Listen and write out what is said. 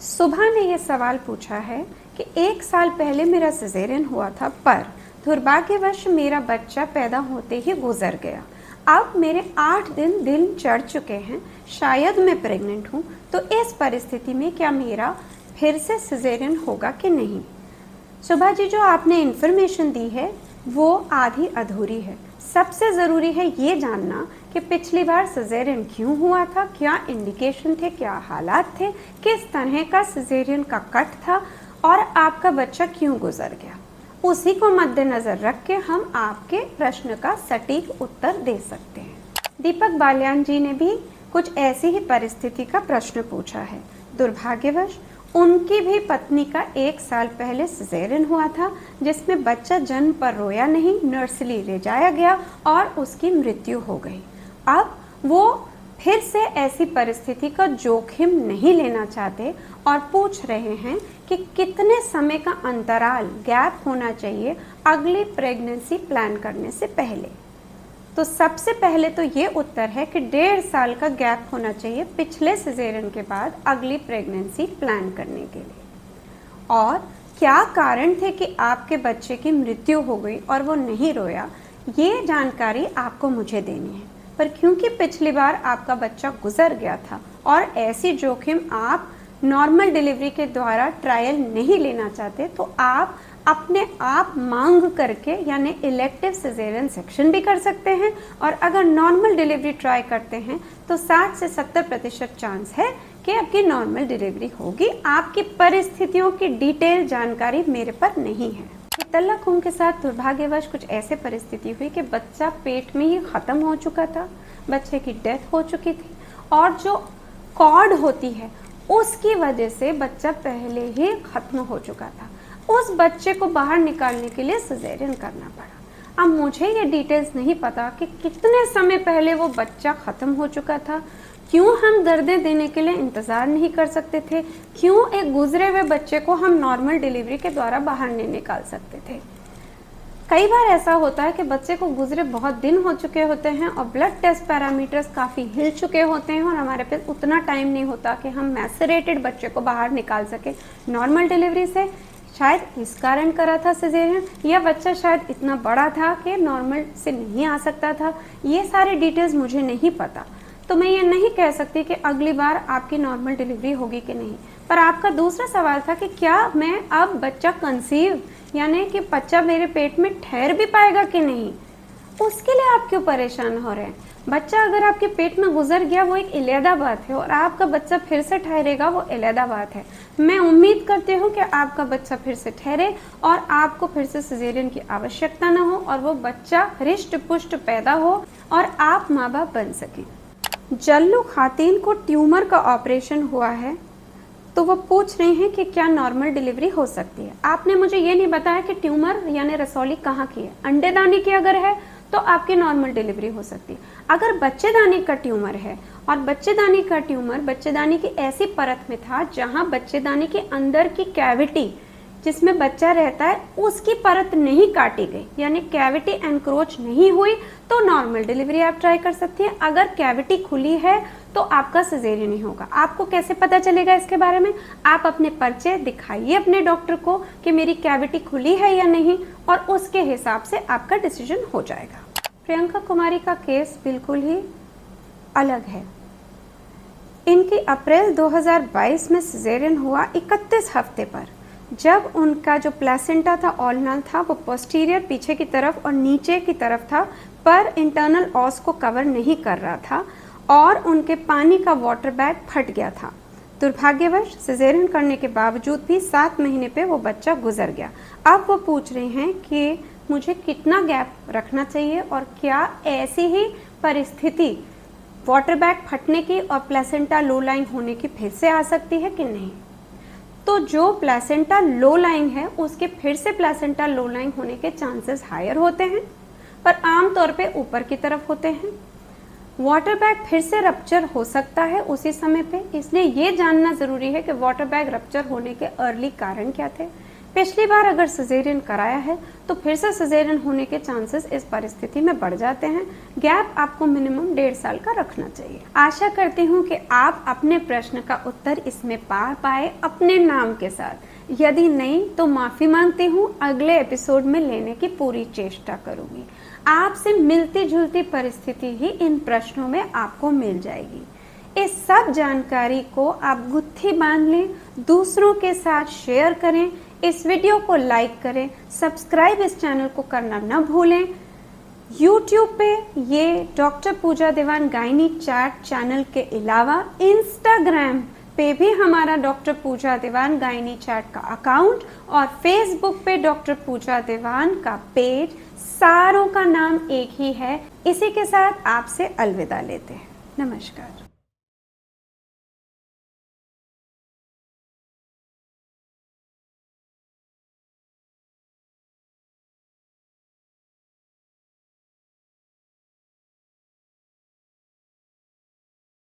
सुबह ने ये सवाल पूछा है कि 1 साल पहले मेरा सिजेरियन हुआ था, पर दुर्भाग्यवश मेरा बच्चा पैदा होते ही गुजर गया। अब मेरे 8 दिन चढ़ चुके हैं, शायद मैं प्रेग्नेंट हूँ। तो इस परिस्थिति में क्या मेरा फिर से सिजेरियन होगा कि नहीं? सुबह जी, जो आपने इन्फॉर्मेशन दी है वो आधी अधूरी है। सबसे ज़रूरी है ये जानना कि पिछली बार सिजेरियन क्यों हुआ था, क्या इंडिकेशन थे, क्या हालात थे, किस तरह का सिजेरियन का कट था और आपका बच्चा क्यों गुजर गया। उसी को मद्देनज़र रख के हम आपके प्रश्न का सटीक उत्तर दे सकते हैं। दीपक बाल्यान जी ने भी कुछ ऐसी ही परिस्थिति का प्रश्न पूछा है। दुर्भाग्यवश उनकी भी पत्नी का 1 साल पहले सिजेरियन हुआ था, जिसमें बच्चा जन्म पर रोया नहीं, नर्सरी ले जाया गया और उसकी मृत्यु हो गई। अब वो फिर से ऐसी परिस्थिति का जोखिम नहीं लेना चाहते और पूछ रहे हैं कि कितने समय का अंतराल गैप होना चाहिए अगली प्रेगनेंसी प्लान करने से पहले। तो सबसे पहले तो ये उत्तर है कि 1.5 साल का गैप होना चाहिए पिछले सिजेरियन के बाद अगली प्रेगनेंसी प्लान करने के लिए। और क्या कारण थे कि आपके बच्चे की मृत्यु हो गई और वो नहीं रोया, ये जानकारी आपको मुझे देनी है। पर क्योंकि पिछली बार आपका बच्चा गुजर गया था और ऐसी जोखिम आप नॉर्मल डिलीवरी के द्वारा ट्रायल नहीं लेना चाहते, तो आप अपने आप मांग करके यानी इलेक्टिव सिजेरियन सेक्शन भी कर सकते हैं। और अगर नॉर्मल डिलीवरी ट्राई करते हैं तो 60 से 70% चांस है कि आपकी नॉर्मल डिलीवरी होगी। आपकी परिस्थितियों की डिटेल जानकारी मेरे पर नहीं है। तल्ला खून के साथ दुर्भाग्यवश कुछ ऐसे परिस्थिति हुई कि बच्चा पेट में ही ख़त्म हो चुका था, बच्चे की डेथ हो चुकी थी और जो कॉर्ड होती है उसकी वजह से बच्चा पहले ही ख़त्म हो चुका था। उस बच्चे को बाहर निकालने के लिए सिजेरियन करना पड़ा। अब मुझे ये डिटेल्स नहीं पता कि कितने समय पहले वो बच्चा ख़त्म हो चुका था, क्यों हम दर्दें देने के लिए इंतज़ार नहीं कर सकते थे, क्यों एक गुजरे हुए बच्चे को हम नॉर्मल डिलीवरी के द्वारा बाहर नहीं निकाल सकते थे। कई बार ऐसा होता है कि बच्चे को गुजरे बहुत दिन हो चुके होते हैं और ब्लड टेस्ट पैरामीटर्स काफ़ी हिल चुके होते हैं और हमारे पास उतना टाइम नहीं होता कि हम मैसरेटेड बच्चे को बाहर निकाल सके नॉर्मल डिलीवरी से। शायद इस कारण करा था सिजेरियन, या बच्चा शायद इतना बड़ा था कि नॉर्मल से नहीं आ सकता था। ये सारे डिटेल्स मुझे नहीं पता, तो मैं ये नहीं कह सकती कि अगली बार आपकी नॉर्मल डिलीवरी होगी कि नहीं। पर आपका दूसरा सवाल था कि क्या मैं अब बच्चा कंसीव यानी कि बच्चा मेरे पेट में ठहर भी पाएगा कि नहीं, उसके लिए आप क्यों परेशान हो रहे हैं। बच्चा अगर आपके पेट में गुजर गया वो एक इलेदा बात है और आपका बच्चा फिर से ठहरेगा वो इलेदा बात है। मैं उम्मीद करती हूँ कि आपका बच्चा फिर से ठहरे और आपको फिर से सिजेरियन की आवश्यकता ना हो और वो बच्चा हृष्ट पुष्ट पैदा हो और आप माँ बाप बन सकें। जल्लू खातिन को ट्यूमर का ऑपरेशन हुआ है, तो वो पूछ रही हैं कि क्या नॉर्मल डिलीवरी हो सकती है। आपने मुझे ये नहीं बताया कि ट्यूमर यानी रसौली कहाँ की है। अंडेदानी की अगर है तो आपकी नॉर्मल डिलीवरी हो सकती है। अगर बच्चेदानी का ट्यूमर है और बच्चेदानी का ट्यूमर बच्चेदानी की ऐसी परत में था जहाँ बच्चेदानी के अंदर की कैविटी जिसमें बच्चा रहता है उसकी परत नहीं काटी गई यानी कैविटी एनक्रोच नहीं हुई, तो नॉर्मल डिलीवरी आप ट्राई कर सकती हैं। अगर कैविटी खुली है तो आपका सिजेरियन ही होगा। आपको कैसे पता चलेगा इसके बारे में? आप अपने पर्चे दिखाइए अपने डॉक्टर को कि मेरी कैविटी खुली है या नहीं, और उसके हिसाब से आपका डिसीजन हो जाएगा। प्रियंका कुमारी का केस बिल्कुल ही अलग है। इनकी अप्रैल 2022 में सिजेरियन हुआ 31 हफ्ते पर, जब उनका जो प्लेसेंटा था ऑलनल था वो पोस्टीरियर पीछे की तरफ और नीचे की तरफ था, पर इंटरनल ऑस को कवर नहीं कर रहा था और उनके पानी का वाटर बैग फट गया था। दुर्भाग्यवश सिजेरियन करने के बावजूद भी 7 महीने पे वो बच्चा गुजर गया। अब वो पूछ रहे हैं कि मुझे कितना गैप रखना चाहिए और क्या ऐसी ही परिस्थिति वाटर बैग फटने की और प्लेसेंटा लो लाइंग होने की फिर से आ सकती है कि नहीं। तो जो प्लेसेंटा लो लाइंग है उसके फिर से प्लेसेंटा लो लाइंग होने के चांसेस हायर होते हैं, पर आमतौर पे ऊपर की तरफ होते हैं। वाटर बैग फिर से रप्चर हो सकता है उसी समय पे, इसलिए ये जानना ज़रूरी है कि वाटर बैग रप्चर होने के अर्ली कारण क्या थे, पिछली बार अगर सिजेरियन कराया है तो फिर से सिजेरियन होने के चांसेस इस परिस्थिति में बढ़ जाते हैं। गैप आपको मिनिमम 1.5 साल का रखना चाहिए। आशा करती हूँ कि आप अपने प्रश्न का उत्तर इसमें पा पाए अपने नाम के साथ। यदि नहीं तो माफ़ी मांगती हूँ, अगले एपिसोड में लेने की पूरी चेष्टा करूँगी। आपसे मिलती जुलती परिस्थिति ही इन प्रश्नों में आपको मिल जाएगी। इस सब जानकारी को आप गुत्थी बांध लें, दूसरों के साथ शेयर करें, इस वीडियो को लाइक करें, सब्सक्राइब इस चैनल को करना न भूलें। YouTube पे ये डॉक्टर पूजा दीवान गायनी चैट चैनल के अलावा इंस्टाग्राम पे भी हमारा डॉक्टर पूजा दीवान गायनी चैट का अकाउंट और फेसबुक पे डॉक्टर पूजा दीवान का पेज, सारों का नाम एक ही है। इसी के साथ आपसे अलविदा लेते हैं। नमस्कार।